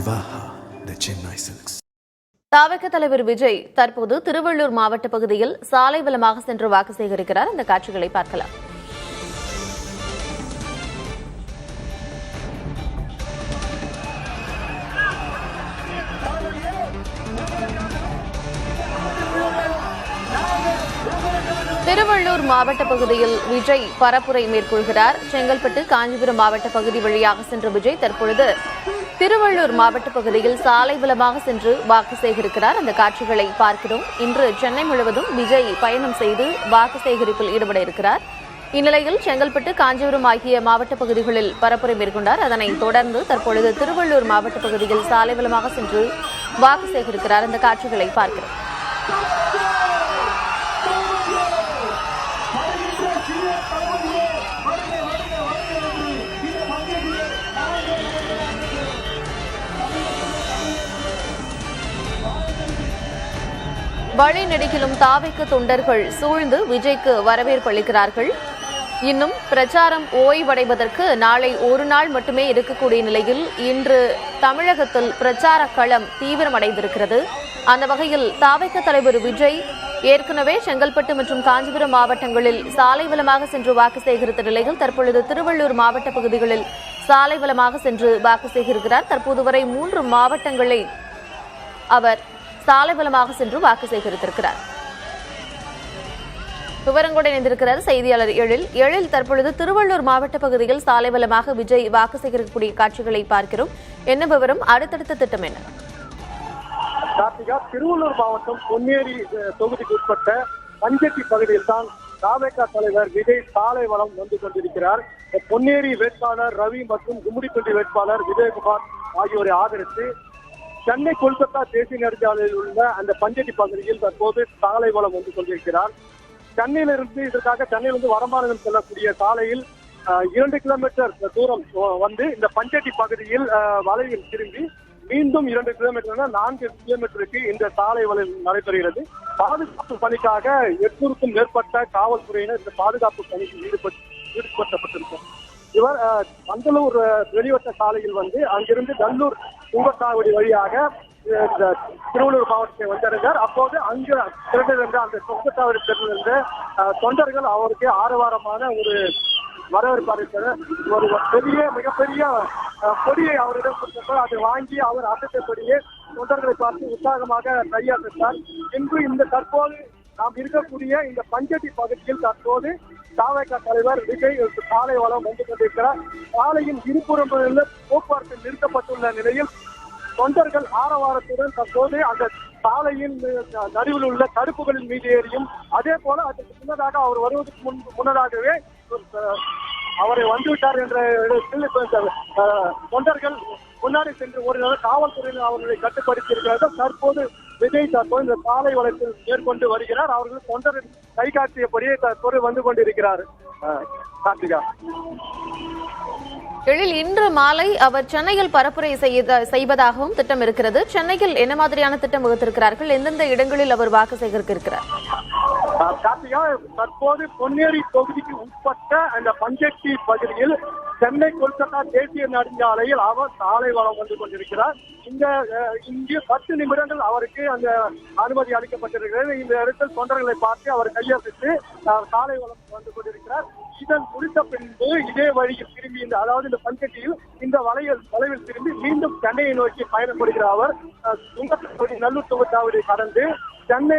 Vivaha, the Chennai Silks. தாவக தலைவர் விஜய் தற்போது திருவள்ளூர் மாவட்ட பகுதியில் சாலை வலமாக சென்று வாக்கு சேகரிக்கிறார். இந்த காட்சிகளை பார்க்கலாம். திருவள்ளூர் மாவட்ட பகுதியில் விஜய் பரப்புரை மேற்கொள்கிறார். செங்கல்பட்டு காஞ்சிபுரம் மாவட்ட பகுதி வழியாக சென்ற விஜய் தற்பொழுது திருவள்ளூர் மாவட்ட பகுதியில் சாலை வலமாக சென்று வாக்கு சேகரிக்கிறார். அந்த காட்சிகளை பார்க்கிறோம். இன்று சென்னை முழுவதும் விஜய் பயணம் செய்து வாக்கு சேகரிப்பில் ஈடுபட இருக்கிறார். இந்நிலையில் செங்கல்பட்டு காஞ்சிபுரம் ஆகிய மாவட்ட பகுதிகளில் பரப்புரை மேற்கொண்டார். அதனைத் தொடர்ந்து தற்பொழுது திருவள்ளூர் மாவட்ட பகுதியில் சாலை வலமாக சென்று வாக்கு சேகரிக்கிறார். அந்த காட்சிகளை பார்க்கிறோம். வழி நெடுகிலும் தாவைக்கு தொண்டர்கள் சூழ்ந்து விஜய்க்கு வரவேற்பு அளிக்கிறார்கள். இன்னும் பிரச்சாரம் ஓய்வடைவதற்கு நாளை ஒரு நாள் மட்டுமே இருக்கக்கூடிய நிலையில் இன்று தமிழகத்தில் பிரச்சார களம் தீவிரமடைந்திருக்கிறது. அந்த வகையில் தாவைக்க தலைவர் விஜய் ஏற்கனவே செங்கல்பட்டு மற்றும் காஞ்சிபுரம் மாவட்டங்களில் சாலை வலமாக சென்று வாக்கு சேகரித்த நிலையில் தற்பொழுது திருவள்ளூர் மாவட்ட பகுதிகளில் சாலை வலமாக சென்று வாக்கு சேகரிக்கிறார். தற்போது வரை 3 மாவட்டங்களை அவர் சாலை வலமாக சென்று வாக்கு சேகரித்திருக்கிறார். விவரங்களோடு இணைந்திருக்கிறார் செய்தியாளர் எழில். தற்பொழுது திருவள்ளூர் மாவட்ட பகுதியில் சாலை வலமாக விஜய் வாக்கு சேகரிக்கக்கூடிய காட்சிகளை பார்க்கிறோம். என்ன விவரம்? அடுத்தடுத்த திட்டம் என்ன? கார்த்திகா, திருவள்ளூர் மாவட்டம் பொன்னேரி தொகுதிக்கு உட்பட்ட பஞ்சட்டி பகுதியில் தான் தாவேகா தலைவர் விஜய் சாலை வலம் வந்து கொண்டிருக்கிறார். பொன்னேரி வேட்பாளர் ரவி மற்றும் கும்மிடிப்பட்டி வேட்பாளர் விஜயகுமார் ஆகியோரை ஆதரித்து சென்னை கொல்கத்தா தேசிய நெடுஞ்சாலையில் உள்ள அந்த பஞ்சட்டி பகுதியில் தற்போது சாலை வலம் வந்து கொண்டிருக்கிறார். சென்னையிலிருந்து இதற்காக சென்னையிலிருந்து வடமாநிலம் செல்லக்கூடிய சாலையில் 2 கிலோமீட்டர் தூரம் வந்து இந்த பஞ்சட்டி பகுதியில் வலையில் திரும்பி மீண்டும் 2 கிலோமீட்டர் 4 கிலோமீட்டருக்கு இந்த சாலை வலை நடைபெறுகிறது. பாதுகாப்பு பணிக்காக 800க்கும் மேற்பட்ட காவல்துறையினர் இந்த பாதுகாப்பு பணியில் ஈடுபடுத்தப்பட்டிருக்கிறார். இவர் பந்தலூர் வெளிவட்ட சாலையில் வந்து அங்கிருந்து நல்லூர் சுங்கச்சாவடி வழியாக திருவள்ளூர் மாவட்டத்தை வந்திருந்தார். அப்போது அங்கு திரண்டிருந்த அந்த சுங்கச்சாவடி திரண்டிருந்த தொண்டர்கள் அவருக்கு ஆரவாரமான ஒரு வரவேற்பு அளித்தனர். ஒரு மிகப்பெரிய கொடியை அவரிடம் கொடுத்தார். அதை வாங்கி அவர் அசைத்தபடியே தொண்டர்களை பார்த்து உற்சாகமாக கையாட்டார். இன்று இந்த தற்போது நாம் இருக்கக்கூடிய இந்த பஞ்சட்டி பகுதியில் தற்போது தாவேகா தலைவர் விஜய் சாலை வலம் வந்து கொண்டிருக்கிறார். சாலையின் இருபுறங்களில் போக்குவரத்து நிறுத்தப்பட்டுள்ள நிலையில் தொண்டர்கள் ஆரவாரத்துடன் தற்போது அந்த சாலையின் நடுவில் உள்ள தடுப்புகளின் மீது ஏறியும் அதே போல அதற்கு முன்னதாக அவர் வருவதற்கு முன்னதாகவே அவரை வந்துவிட்டார் என்ற இடத்தில் தொண்டர்கள் முன்னாடி சென்று ஒரு காவல்துறையினர் அவர்களை கட்டுப்படுத்தி இருக்கிறார்கள். தற்போது விஜய் தற்போது இந்த சாலை வளத்தில் மேற்கொண்டு வருகிறார். அவர்கள் தொண்டரின் கை காட்டியபடியே தற்போது வந்து கொண்டிருக்கிறார். கார்த்திகா, இன்று மாலை அவர் சென்னையில் பரப்புரை செய்வதாகவும் திட்டம் இருக்கிறது. சென்னையில் என்ன மாதிரியான திட்டம் வகுத்திருக்கிறார்கள்? எந்தெந்த இடங்களில் அவர் வாக்கு சேகரிக்க இருக்கிறார்? கார்த்திகா, தற்போது பொன்னேரி தொகுதிக்கு உட்பட்ட அந்த பஞ்சட்டி பகுதியில் சென்னை கொல்கத்தா தேசிய நெடுஞ்சாலையில் அவர் சாலை வலம் வந்து கொண்டிருக்கிறார். இங்கு 10 நிமிடங்கள் அவருக்கு அந்த அனுமதி அளிக்கப்பட்டிருக்கிறது. இந்த இடத்தில் தொண்டர்களை பார்த்து அவர் கையெழுத்து சாலை வலம் வந்து கொண்டிருக்கிறார். இதன் முடித்த பின்பு இதே வழியில் திரும்பி அதாவது இந்த பஞ்சட்டியில் இந்த வளைவில் திரும்பி மீண்டும் சென்னையை நோக்கி பயணப்படுகிறார். அவர் நல்லூர் சுங்கச்சாவடியை கடந்து சென்னை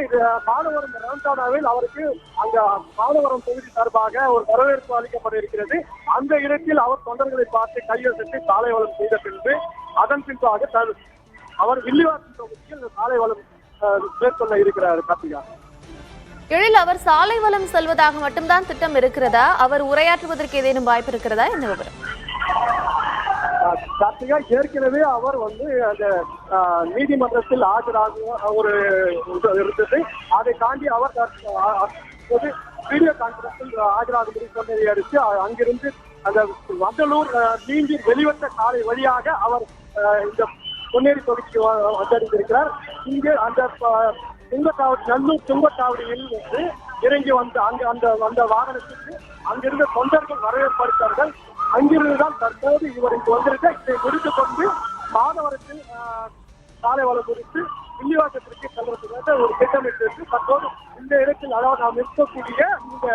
மாதவரம் ரவுண்டானாவில் அவருக்கு அங்க மாதவரம் தொகுதி சார்பாக ஒரு வரவேற்பு அளிக்கப்பட இருக்கிறது. அந்த இடத்தில் அவர் தொண்டர்களை பார்த்து கையெழுத்து சாலை வலம் செய்த பின்பு அதன் பின்பாக அவர் வில்லிவாக்கம் தொகுதியில் சாலை வலம் மேற்கொள்ள இருக்கிறார். கார்த்திகா, அவர் சாலை வலம் செல்வதாக மட்டும்தான் திட்டம் இருக்கிறதா? அவர் உரையாற்றுவதற்கு ஏதேனும் வாய்ப்பு இருக்கிறதா? என்ன விவரம்? கார்த்திகா, ஏற்கனவே அவர் வந்து அந்த நீதிமன்றத்தில் ஆஜராக ஒரு இருந்தது. அதை தாண்டி அவர் வீடியோ கான்பரன்ஸில் ஆஜராகும்படி சொன்னதை அடுத்து அங்கிருந்து அந்த வண்டலூர் நீண்டி வெளிவட்ட சாலை வழியாக அவர் இந்த பொன்னேரி தொகுதிக்கு வந்தடைந்திருக்கிறார். இங்கு அந்த நல்லூர் சுங்கச்சாவடியில் வந்து இறங்கி வந்து அந்த வாகனத்துக்கு அங்கிருந்த தொண்டர்கள் வரவேற்பளித்தார்கள். அங்கிருந்துதான் தற்போது இவர் இங்கு வந்திருக்க இதை முடித்துக் கொண்டு மாதவரத்தில் சாலை வளம் குறித்து வில்லிவாக்கத்திற்கு செல்வதற்கு ஒரு திட்டமிட்டு தற்போது இந்த இடத்தில், அதாவது நாம் இருக்கக்கூடிய இந்த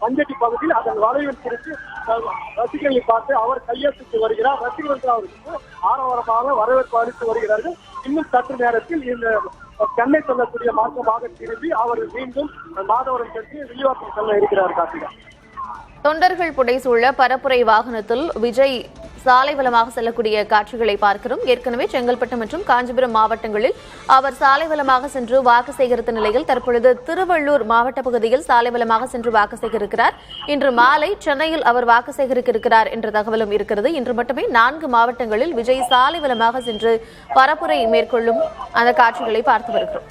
பஞ்சட்டி பகுதியில் அதன் வளைவில் குறித்து ரசிகர்களை பார்த்து அவர் கையெழுத்து வருகிறார். ரசிகர்கள் அவருக்கு ஆரவாரமாக வரவேற்பு அளித்து வருகிறார்கள். இன்னும் சற்று நேரத்தில் இந்த சென்னை செல்லக்கூடிய மார்க்கமாக திரும்பி அவர் மீண்டும் மாதவரம் சென்று வில்லிவாக்கம் செல்ல இருக்கிறார். கார்த்திகா, தொண்டர்கள் புடைசூழ பரப்புரை வாகனத்தில் விஜய் சாலை வலமாக செல்லக்கூடிய காட்சிகளை பார்க்கிறோம். ஏற்கனவே செங்கல்பட்டு மற்றும் காஞ்சிபுரம் மாவட்டங்களில் அவர் சாலை வலமாக சென்று வாக்கு சேகரித்த நிலையில் தற்பொழுது திருவள்ளூர் மாவட்ட பகுதியில் சாலை வலமாக சென்று வாக்கு சேகரிக்கிறார். இன்று மாலை சென்னையில் அவர் வாக்கு சேகரிக்க இருக்கிறார் என்ற தகவலும் இருக்கிறது. இன்று மட்டுமே 4 மாவட்டங்களில் விஜய் சாலை வலமாக சென்று பரப்புரை மேற்கொள்ளும் அந்த காட்சிகளை பார்த்து வருகிறோம்.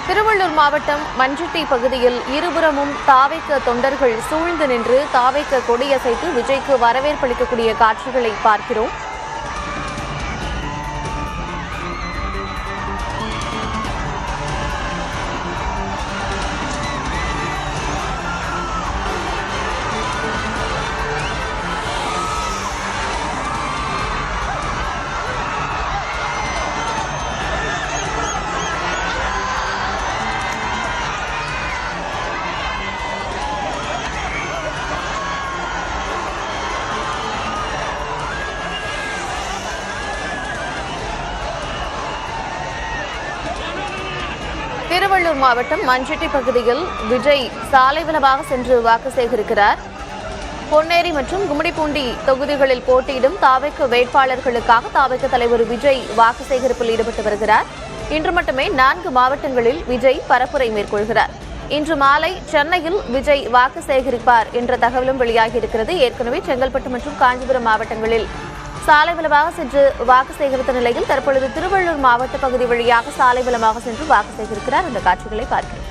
திருவள்ளூர் மாவட்டம் மஞ்சட்டி பகுதியில் இருபுறமும் தாவேக்க தொண்டர்கள் சூழ்ந்து நின்று தாவேக்க கொடியசைத்து விஜய்க்கு வரவேற்பளிக்கக்கூடிய காட்சிகளை பார்க்கிறோம். திருவள்ளூர் மாவட்டம் மஞ்சட்டி பகுதியில் விஜய் சாலை வலமாக சென்று வாக்கு சேகரிக்கிறார். பொன்னேரி மற்றும் கும்மிடிப்பூண்டி தொகுதிகளில் போட்டியிடும் தாவேக்க வேட்பாளர்களுக்காக தாவேக்க தலைவர் விஜய் வாக்கு சேகரிப்பில் ஈடுபட்டு வருகிறார். இன்று மட்டுமே 4 மாவட்டங்களில் விஜய் பரப்புரை மேற்கொள்கிறார். இன்று மாலை சென்னையில் விஜய் வாக்கு சேகரிப்பார் என்ற தகவலும் வெளியாகியிருக்கிறது. ஏற்கனவே செங்கல்பட்டு மற்றும் காஞ்சிபுரம் மாவட்டங்களில் சாலை வலமாக சென்று வாக்கு சேகரித்த நிலையில் தற்பொழுது திருவள்ளூர் மாவட்ட பகுதி வழியாக சாலை வலமாக சென்று வாக்கு சேகரிக்கிறார். அந்த காட்சிகளை பார்க்கிறோம்.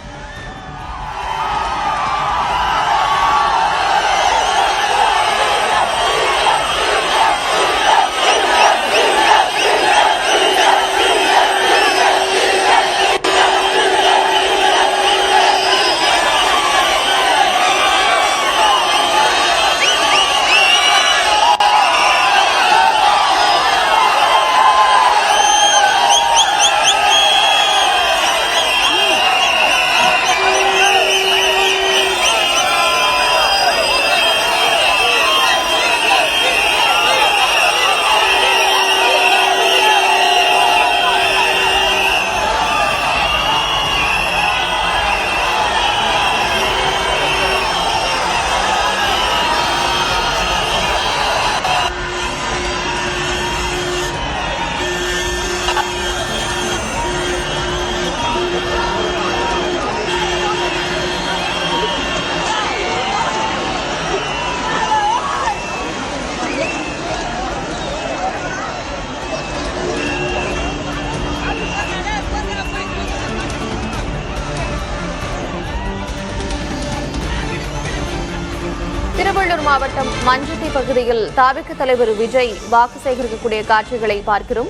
திருவள்ளூர் மாவட்டம் மஞ்சட்டி பகுதியில் தாவேக்க தலைவர் விஜய் வாக்கு சேகரிக்கக்கூடிய காட்சிகளை பார்க்கிறோம்.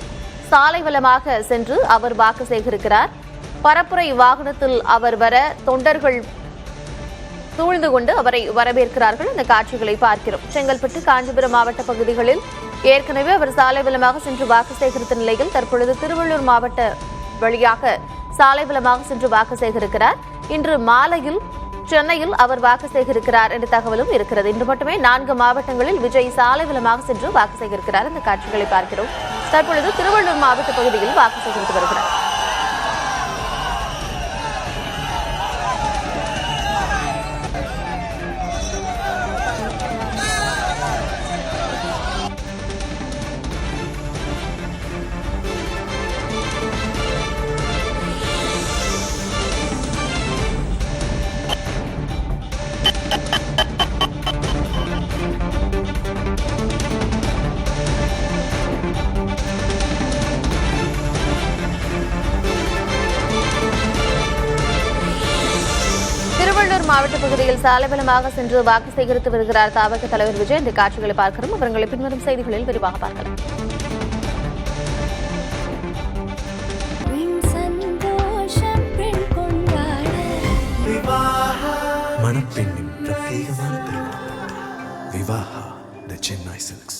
சாலை வலமாக சென்று அவர் வாக்கு சேகரிக்கிறார். பரப்புரை வாகனத்தில் அவர் வர தொண்டர்கள் சூழ்ந்து கொண்டு அவரை வரவேற்கிறார்கள். இந்த காட்சிகளை பார்க்கிறோம். செங்கல்பட்டு காஞ்சிபுரம் மாவட்ட பகுதிகளில் ஏற்கனவே அவர் சாலை வலமாக சென்று வாக்கு சேகரித்த நிலையில் தற்பொழுது திருவள்ளூர் மாவட்ட வழியாக சாலை வலமாக சென்று வாக்கு சேகரிக்கிறார். இன்று மாலையில் சென்னையில் அவர் வாக்கு சேகரிக்கிறார் என்ற தகவலும் இருக்கிறது. இன்று மட்டுமே 4 மாவட்டங்களில் விஜய் சாலை வலமாக சென்று வாக்கு சேகரிக்கிறார். இந்த காட்சிகளை பார்க்கிறோம். தற்பொழுது திருவள்ளூர் மாவட்ட பகுதியில் வாக்கு சேகரித்து வருகிறார். மாவட்ட பகுதியில் சாலைபலமாக சென்று வாக்கு சேகரித்து வருகிறார் தாவக தலைவர் விஜய். இந்த காட்சிகளை பார்க்கிறோம். விவரங்களை பின்வரும் செய்திகளில் விரிவாக பார்க்கலாம். மணப்பெண்ணின் பிரத்யேகமான திருமணம் விவாஹா தி சென்னை சில்க்ஸ்.